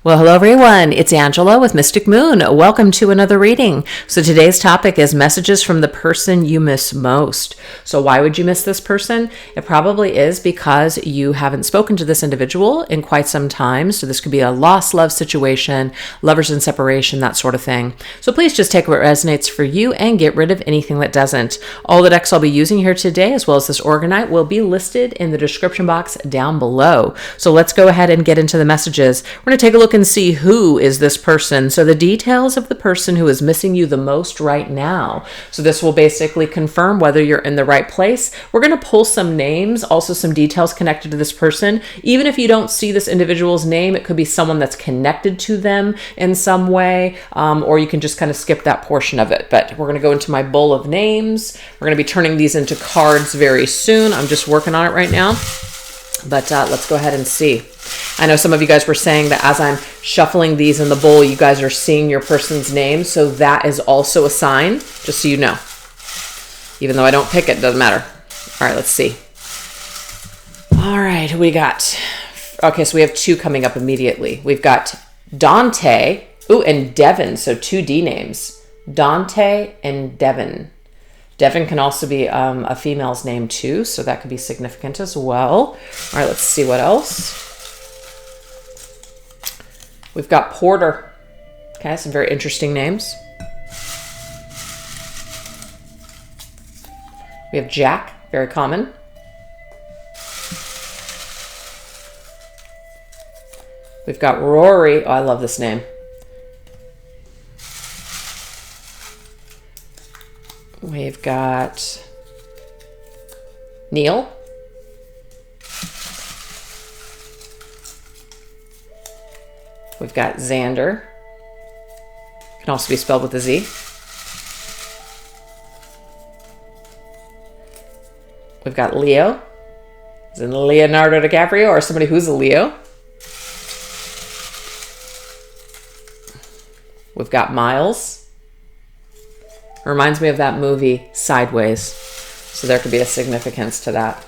Well, hello everyone. It's Angela with Mystic Moon. Welcome to another reading. So today's topic is messages from the person you miss most. So why would you miss this person? It probably is because you haven't spoken to this individual in quite some time. So this could be a lost love situation, lovers in separation, that sort of thing. So please just take what resonates for you and get rid of anything that doesn't. All the decks I'll be using here today, as well as this Orgonite, will be listed in the description box down below. So let's go ahead and get into the messages. We're going to take a look and see who is this person. So the details of the person who is missing you the most right now. So this will basically confirm whether you're in the right place. We're going to pull some names, also some details connected to this person. Even if you don't see this individual's name, it could be someone that's connected to them in some way, or you can just kind of skip that portion of it. But we're going to go into my bowl of names. We're going to be turning these into cards very soon. I'm just working on it right now. But let's go ahead and see. I know some of you guys were saying that as I'm shuffling these in the bowl, you guys are seeing your person's name. So that is also a sign, just so you know. Even though I don't pick it, doesn't matter. All right, let's see. All right, who we got? Okay, so we have two coming up immediately. We've got Dante, and Devin. So two D names, Dante and Devin. Devin can also be a female's name too, so that could be significant as well. All right, let's see what else. We've got Porter. Okay, some very interesting names. We have Jack, very common. We've got Rory. Oh, I love this name. We've got Neil. We've got Xander. Can also be spelled with a Z. We've got Leo. Is it Leonardo DiCaprio or somebody who's a Leo? We've got Miles. Reminds me of that movie Sideways. So there could be a significance to that.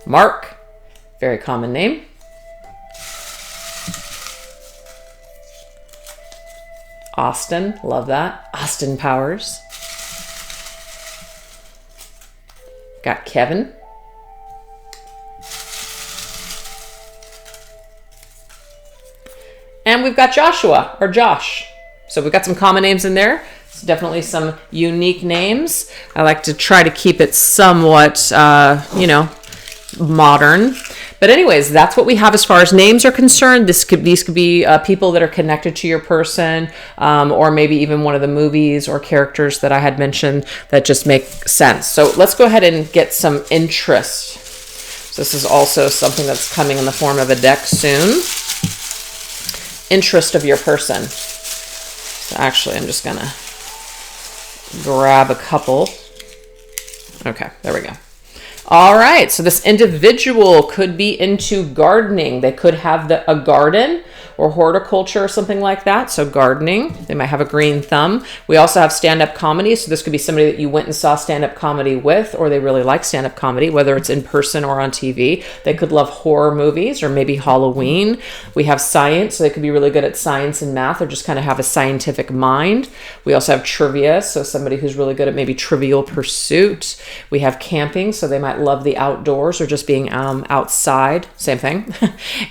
Mark, very common name. Austin, love that. Austin Powers. Got Kevin. And we've got Joshua, or Josh. So we've got some common names in there. It's definitely some unique names. I like to try to keep it somewhat, modern. But anyways, that's what we have as far as names are concerned. These could be people that are connected to your person, or maybe even one of the movies or characters that I had mentioned that just make sense. So let's go ahead and get some interest. So this is also something that's coming in the form of a deck soon. Interest of your person. So actually, I'm just going to grab a couple. Okay, there we go. All right, so this individual could be into gardening. They could have a garden or horticulture or something like that. So gardening, they might have a green thumb. We also have stand-up comedy. So this could be somebody that you went and saw stand-up comedy with, or they really like stand-up comedy, whether it's in person or on TV. They could love horror movies or maybe Halloween. We have science, so they could be really good at science and math or just kind of have a scientific mind. We also have trivia, so somebody who's really good at maybe Trivial Pursuit. We have camping, so they might love the outdoors or just being outside, same thing.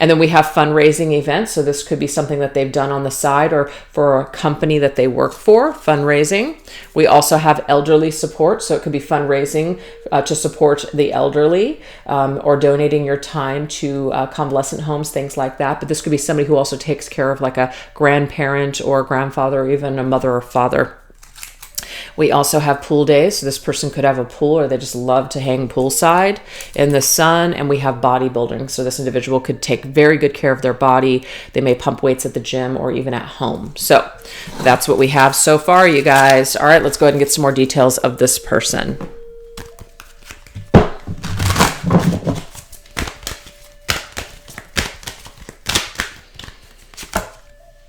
And then we have fundraising events, so this could be something that they've done on the side or for a company that they work for, fundraising. We also have elderly support, so it could be fundraising to support the elderly, or donating your time to convalescent homes, things like that. But this could be somebody who also takes care of like a grandparent or grandfather or even a mother or father. We also have pool days. So this person could have a pool or they just love to hang poolside in the sun. And we have bodybuilding. So this individual could take very good care of their body. They may pump weights at the gym or even at home. So that's what we have so far, you guys. All right, let's go ahead and get some more details of this person.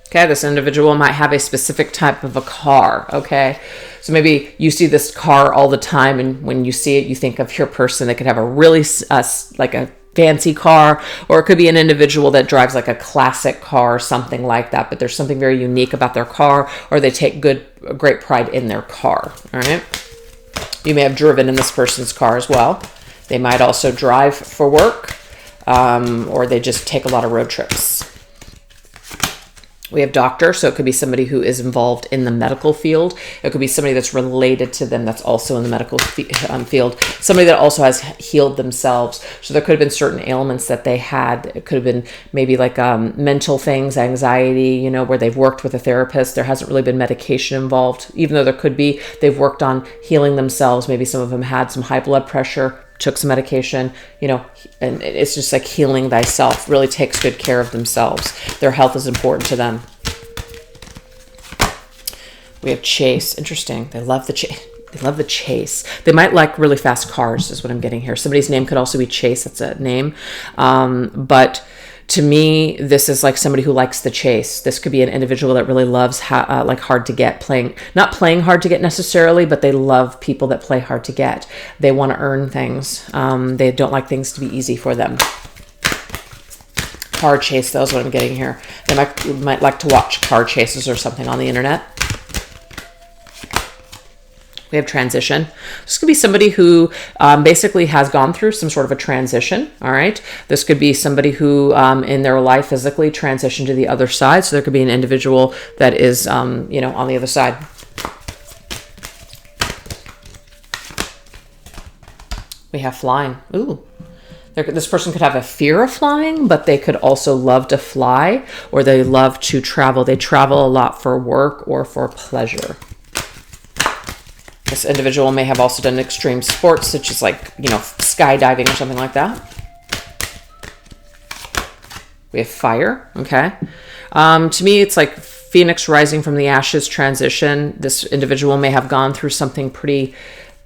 Okay, this individual might have a specific type of a car, okay? So maybe you see this car all the time, and when you see it, you think of your person. They could have a really, like a fancy car, or it could be an individual that drives like a classic car or something like that, but there's something very unique about their car, or they take great pride in their car. All right. You may have driven in this person's car as well. They might also drive for work, or they just take a lot of road trips. We have doctor, so it could be somebody who is involved in the medical field. It could be somebody that's related to them that's also in the medical field. Somebody that also has healed themselves. So there could have been certain ailments that they had. It could have been maybe like mental things, anxiety, where they've worked with a therapist. There hasn't really been medication involved, even though there could be. They've worked on healing themselves. Maybe some of them had some high blood pressure, took some medication, and it's just like healing thyself, really takes good care of themselves. Their health is important to them. We have chase. Interesting. They love the chase. They love the chase. They might like really fast cars is what I'm getting here. Somebody's name could also be Chase. That's a name. But to me, this is like somebody who likes the chase. This could be an individual that really loves like hard to get, not playing hard to get necessarily, but they love people that play hard to get. They want to earn things. They don't like things to be easy for them. Car chase, though, is what I'm getting here. They might like to watch car chases or something on the internet. We have transition. This could be somebody who basically has gone through some sort of a transition. All right. This could be somebody who in their life physically transitioned to the other side. So there could be an individual that is, on the other side. We have flying. Ooh. This person could have a fear of flying, but they could also love to fly, or they love to travel. They travel a lot for work or for pleasure. This individual may have also done extreme sports, such as like, skydiving or something like that. We have fire. Okay. To me, it's like Phoenix rising from the ashes transition. This individual may have gone through something pretty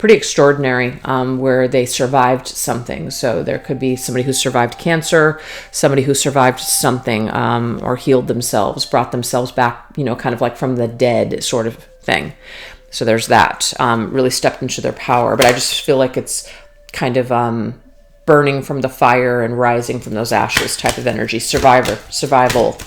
extraordinary, where they survived something. So there could be somebody who survived cancer, somebody who survived something, or healed themselves, brought themselves back, kind of like from the dead sort of thing. So there's that, really stepped into their power. But I just feel like it's kind of burning from the fire and rising from those ashes type of energy. Survival.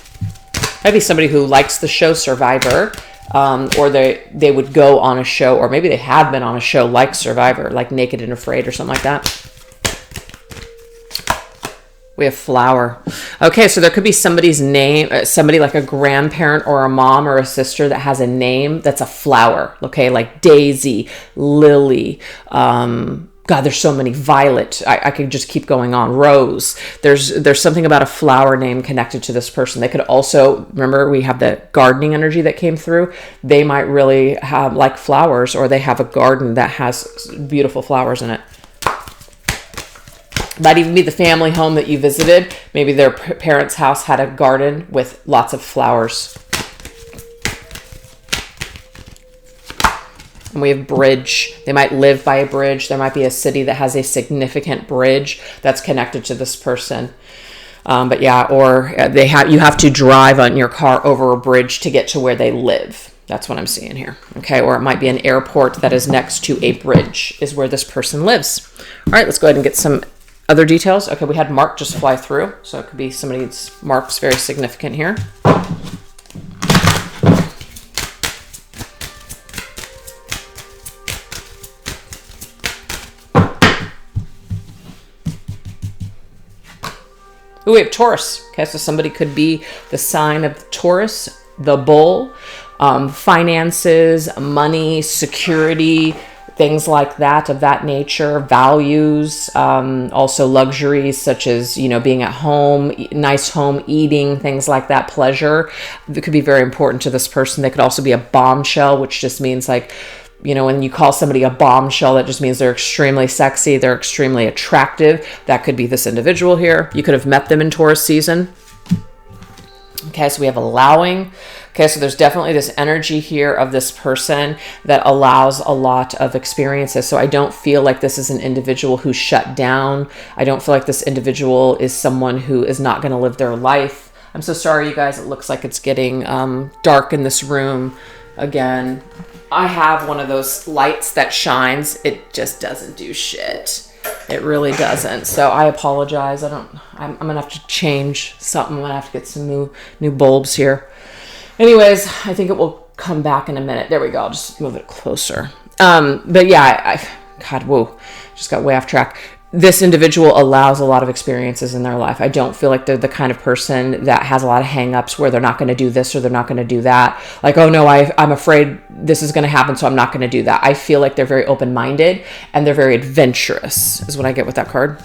Maybe somebody who likes the show Survivor, or they would go on a show, or maybe they have been on a show like Survivor, like Naked and Afraid or something like that. We have flower. Okay, so there could be somebody's name, somebody like a grandparent or a mom or a sister that has a name that's a flower. Okay, like Daisy, Lily, God, there's so many. Violet. I could just keep going on. Rose. There's something about a flower name connected to this person. They could also, remember we have the gardening energy that came through. They might really have like flowers, or they have a garden that has beautiful flowers in it. Might even be the family home that you visited. Maybe their parents' house had a garden with lots of flowers. And we have bridge. They might live by a bridge. There might be a city that has a significant bridge that's connected to this person. But yeah, or you have to drive on your car over a bridge to get to where they live. That's what I'm seeing here. Okay, or it might be an airport that is next to a bridge is where this person lives. All right, let's go ahead and get some other details. Okay, we had Mark just fly through, so it could be somebody's Mark's very significant here. Ooh, we have Taurus. Okay, so somebody could be the sign of Taurus, the bull, finances, money, security, things like that, of that nature, values, also luxuries such as, being at home, nice home, eating, things like that, pleasure. It could be very important to this person. They could also be a bombshell, which just means like, when you call somebody a bombshell, that just means they're extremely sexy, they're extremely attractive. That could be this individual here. You could have met them in Taurus season. Okay, so we have allowing. Okay, so there's definitely this energy here of this person that allows a lot of experiences. So I don't feel like this is an individual who's shut down. I don't feel like this individual is someone who is not going to live their life. I'm so sorry, you guys. It looks like it's getting dark in this room again. I have one of those lights that shines. It just doesn't do shit. It really doesn't. So I apologize. I'm gonna have to change something. I'm gonna have to get some new bulbs here. Anyways, I think it will come back in a minute. There we go. I'll just move it closer. But yeah, God, whoa, just got way off track. This individual allows a lot of experiences in their life. I don't feel like they're the kind of person that has a lot of hang-ups where they're not going to do this or they're not going to do that. Like, oh no, I'm afraid this is going to happen, so I'm not going to do that. I feel like they're very open-minded and they're very adventurous is what I get with that card.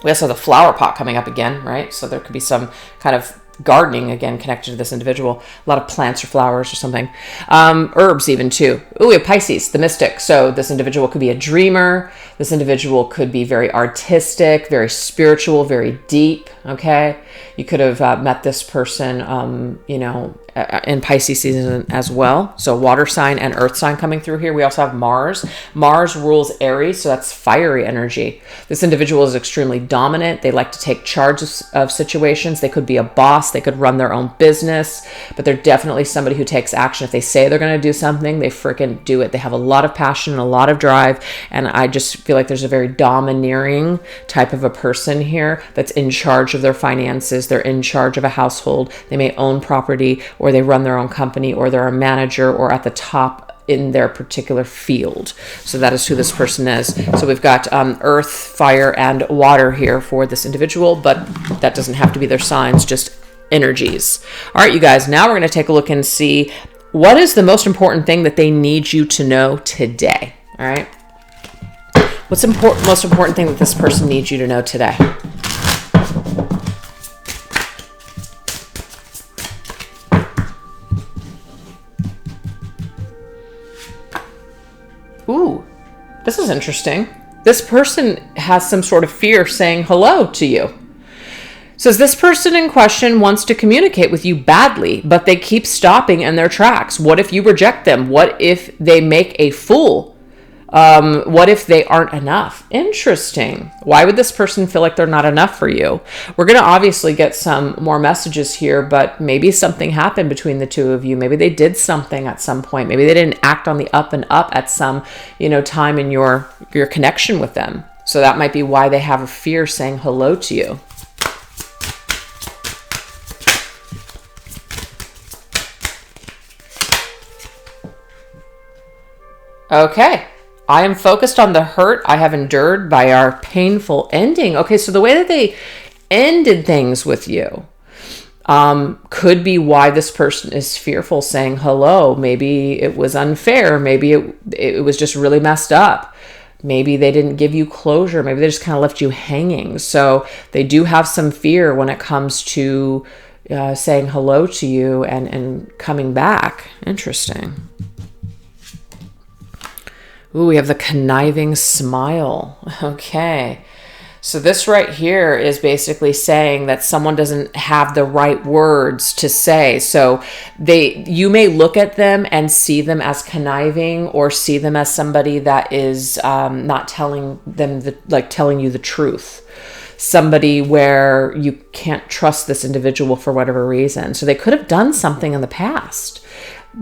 We also have the flower pot coming up again, right? So there could be some kind of gardening again connected to this individual. A lot of plants or flowers or something. Herbs even too. Ooh, we have Pisces, the mystic. So this individual could be a dreamer. This individual could be very artistic, very spiritual, very deep. Okay. You could have met this person, in Pisces season as well. So water sign and earth sign coming through here. We also have Mars. Mars rules Aries, so that's fiery energy. This individual is extremely dominant. They like to take charge of situations. They could be a boss. They could run their own business, but they're definitely somebody who takes action. If they say they're going to do something, they freaking do it. They have a lot of passion and a lot of drive, and I just feel like there's a very domineering type of a person here that's in charge of their finances. They're in charge of a household. They may own property, or they run their own company, or they're a manager or at the top in their particular field. So that is who this person is. So we've got earth, fire, and water here for this individual, but that doesn't have to be their signs, just energies. All right, you guys, now we're going to take a look and see what is the most important thing that they need you to know today. All right. What's the most important thing that this person needs you to know today? Ooh, this is interesting. This person has some sort of fear saying hello to you. Says this person in question wants to communicate with you badly, but they keep stopping in their tracks. What if you reject them? What if they make a fool? What if they aren't enough? Interesting. Why would this person feel like they're not enough for you? We're going to obviously get some more messages here, but maybe something happened between the two of you. Maybe they did something at some point. Maybe they didn't act on the up and up at some, time in your connection with them. So that might be why they have a fear saying hello to you. Okay. I am focused on the hurt I have endured by our painful ending. Okay, so the way that they ended things with you could be why this person is fearful saying hello. Maybe it was unfair. Maybe it was just really messed up. Maybe they didn't give you closure. Maybe they just kind of left you hanging. So they do have some fear when it comes to saying hello to you and coming back. Interesting. Ooh, we have the conniving smile. Okay. So this right here is basically saying that someone doesn't have the right words to say. So you may look at them and see them as conniving, or see them as somebody that is not telling them telling you the truth. Somebody where you can't trust this individual for whatever reason. So they could have done something in the past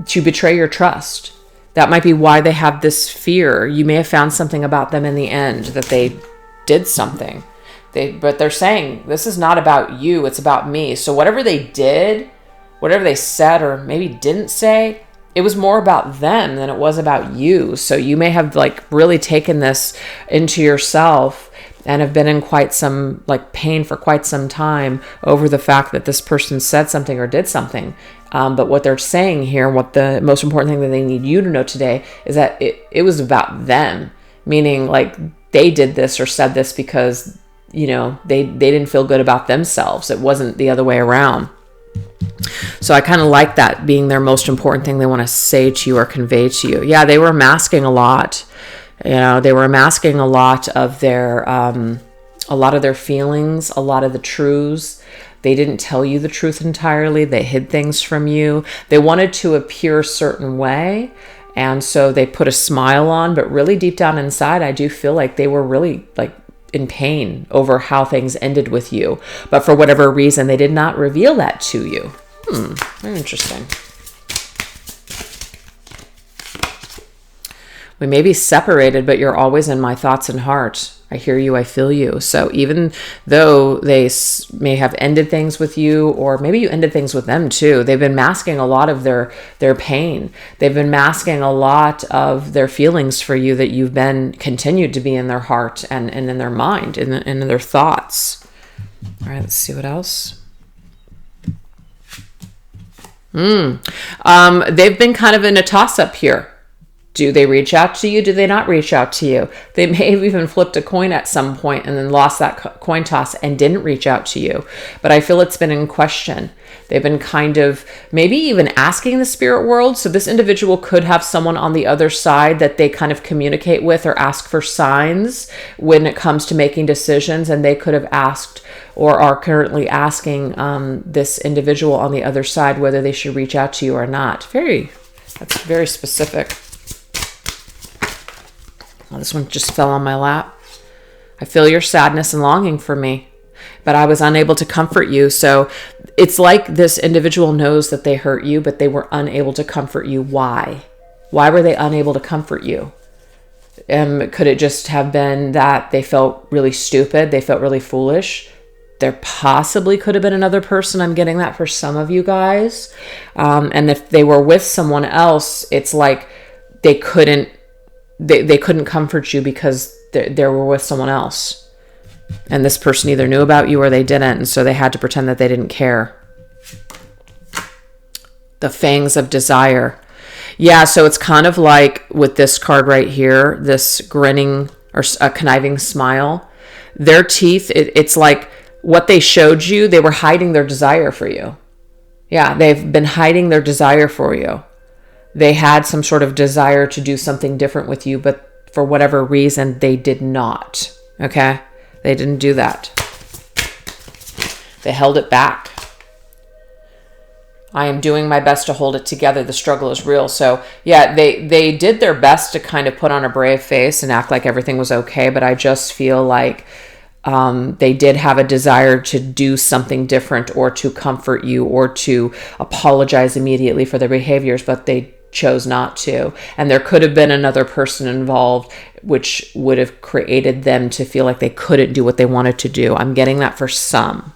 to betray your trust. That might be why they have this fear. You may have found something about them in the end, that they did something. But they're saying, this is not about you, it's about me. So whatever they did, whatever they said or maybe didn't say, it was more about them than it was about you. So you may have really taken this into yourself and have been in quite some pain for quite some time over the fact that this person said something or did something. But what they're saying here, what the most important thing that they need you to know today is that it was about them, meaning they did this or said this because, they didn't feel good about themselves. It wasn't the other way around. So I kind of like that being their most important thing they want to say to you or convey to you. Yeah, they were masking a lot. They were masking a lot of their feelings, a lot of the truths. They didn't tell you the truth entirely. They hid things from you. They wanted to appear a certain way, and so they put a smile on, but really deep down inside, I do feel like they were really in pain over how things ended with you. But for whatever reason, they did not reveal that to you. Very interesting. We may be separated, but you're always in my thoughts and heart. I hear you, I feel you. So even though they may have ended things with you, or maybe you ended things with them too, they've been masking a lot of their pain. They've been masking a lot of their feelings for you that you've been continued to be in their heart and in their mind and in their thoughts. All right, let's see what else. They've been kind of in a toss-up here. Do they reach out to you? Do they not reach out to you? They may have even flipped a coin at some point and then lost that coin toss and didn't reach out to you. But I feel it's been in question. They've been kind of maybe even asking the spirit world. So this individual could have someone on the other side that they kind of communicate with or ask for signs when it comes to making decisions. And they could have asked or are currently asking this individual on the other side whether they should reach out to you or not. That's very specific. Well, this one just fell on my lap. I feel your sadness and longing for me, but I was unable to comfort you. So it's like this individual knows that they hurt you, but they were unable to comfort you. Why? Why were they unable to comfort you? Could it just have been that they felt really stupid? They felt really foolish? There possibly could have been another person. I'm getting that for some of you guys. And if they were with someone else, it's like they couldn't comfort you because they were with someone else. And this person either knew about you or they didn't. And so they had to pretend that they didn't care. The fangs of desire. Yeah, so it's kind of like with this card right here, this grinning or a conniving smile. Their teeth, it's like what they showed you, they were hiding their desire for you. Yeah, they've been hiding their desire for you. They had some sort of desire to do something different with you, but for whatever reason, they did not. Okay? They didn't do that. They held it back. I am doing my best to hold it together. The struggle is real. So yeah, they did their best to kind of put on a brave face and act like everything was okay, but I just feel like they did have a desire to do something different or to comfort you or to apologize immediately for their behaviors, but they chose not to. And there could have been another person involved, which would have created them to feel like they couldn't do what they wanted to do. I'm getting that for some.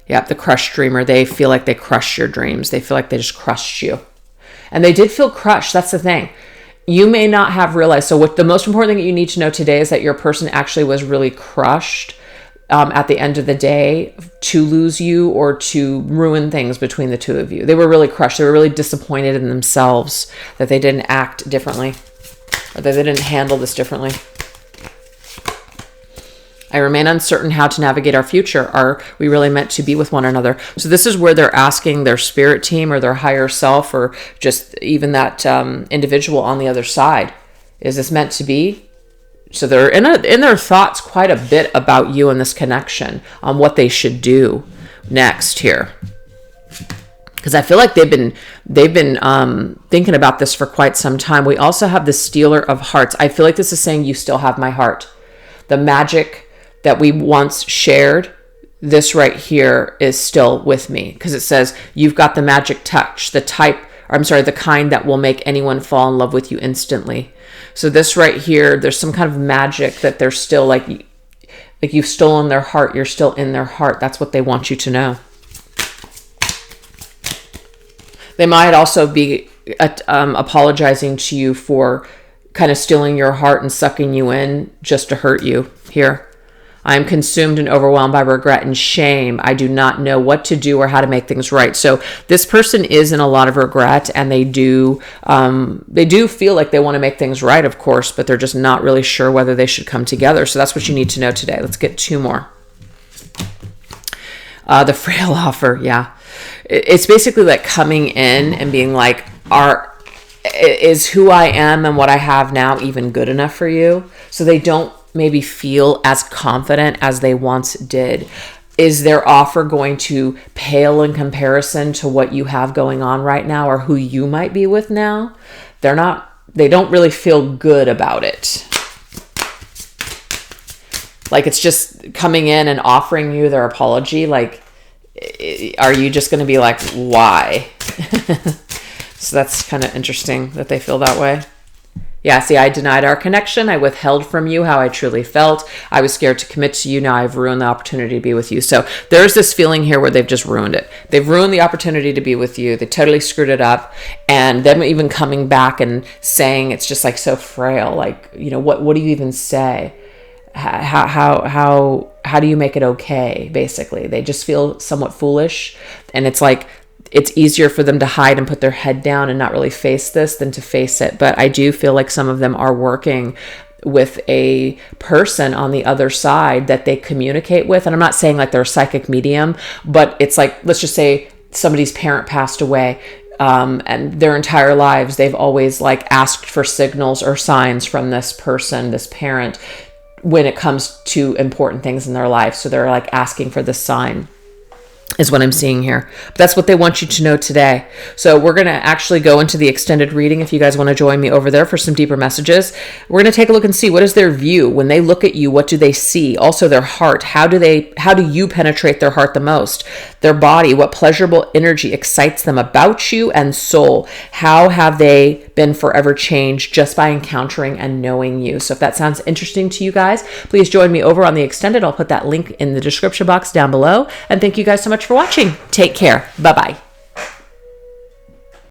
Yep, the crushed dreamer. They feel like they crushed your dreams. They feel like they just crushed you. And they did feel crushed. That's the thing. You may not have realized. So what the most important thing that you need to know today is that your person actually was really crushed at the end of the day to lose you or to ruin things between the two of you. They were really crushed. They were really disappointed in themselves that they didn't act differently or that they didn't handle this differently. I remain uncertain how to navigate our future. Are we really meant to be with one another? So this is where they're asking their spirit team or their higher self or just even that individual on the other side. Is this meant to be? So they're in their thoughts quite a bit about you and this connection on what they should do next here. Because I feel like they've been thinking about this for quite some time. We also have the Stealer of Hearts. I feel like this is saying you still have my heart. The magic that we once shared, this right here is still with me. Because it says you've got the magic touch, the kind that will make anyone fall in love with you instantly. So this right here, there's some kind of magic that they're still like you've stolen their heart. You're still in their heart. That's what they want you to know. They might also be apologizing to you for kind of stealing your heart and sucking you in just to hurt you here. I am consumed and overwhelmed by regret and shame. I do not know what to do or how to make things right. So this person is in a lot of regret, and they do feel like they want to make things right, of course, but they're just not really sure whether they should come together. So that's what you need to know today. Let's get two more. The frail offer. Yeah. It's basically like coming in and being like, is who I am and what I have now even good enough for you? So they don't maybe feel as confident as they once did. Is their offer going to pale in comparison to what you have going on right now or who you might be with now? They don't really feel good about it. Like it's just coming in and offering you their apology. Like, are you just going to be like, why? So that's kind of interesting that they feel that way. Yeah, see, I denied our connection. I withheld from you how I truly felt. I was scared to commit to you. Now I've ruined the opportunity to be with you. So there's this feeling here where they've just ruined it. They've ruined the opportunity to be with you. They totally screwed it up. And them even coming back and saying it's just like so frail. Like, you know, what do you even say? How do you make it okay? Basically, they just feel somewhat foolish. And it's like, it's easier for them to hide and put their head down and not really face this than to face it. But I do feel like some of them are working with a person on the other side that they communicate with. And I'm not saying like they're a psychic medium, but it's like, let's just say somebody's parent passed away. And their entire lives, they've always like asked for signals or signs from this person, this parent, when it comes to important things in their life. So they're like asking for this sign, is what I'm seeing here. But that's what they want you to know today. So we're going to actually go into the extended reading. If you guys want to join me over there for some deeper messages, we're going to take a look and see what is their view when they look at you. What do they see? Also their heart. How do you penetrate their heart the most? Their body. What pleasurable energy excites them about you? And soul. How have they been forever changed just by encountering and knowing you? So if that sounds interesting to you guys, please join me over on the extended. I'll put that link in the description box down below. And thank you guys so much for watching. Take care. Bye-bye.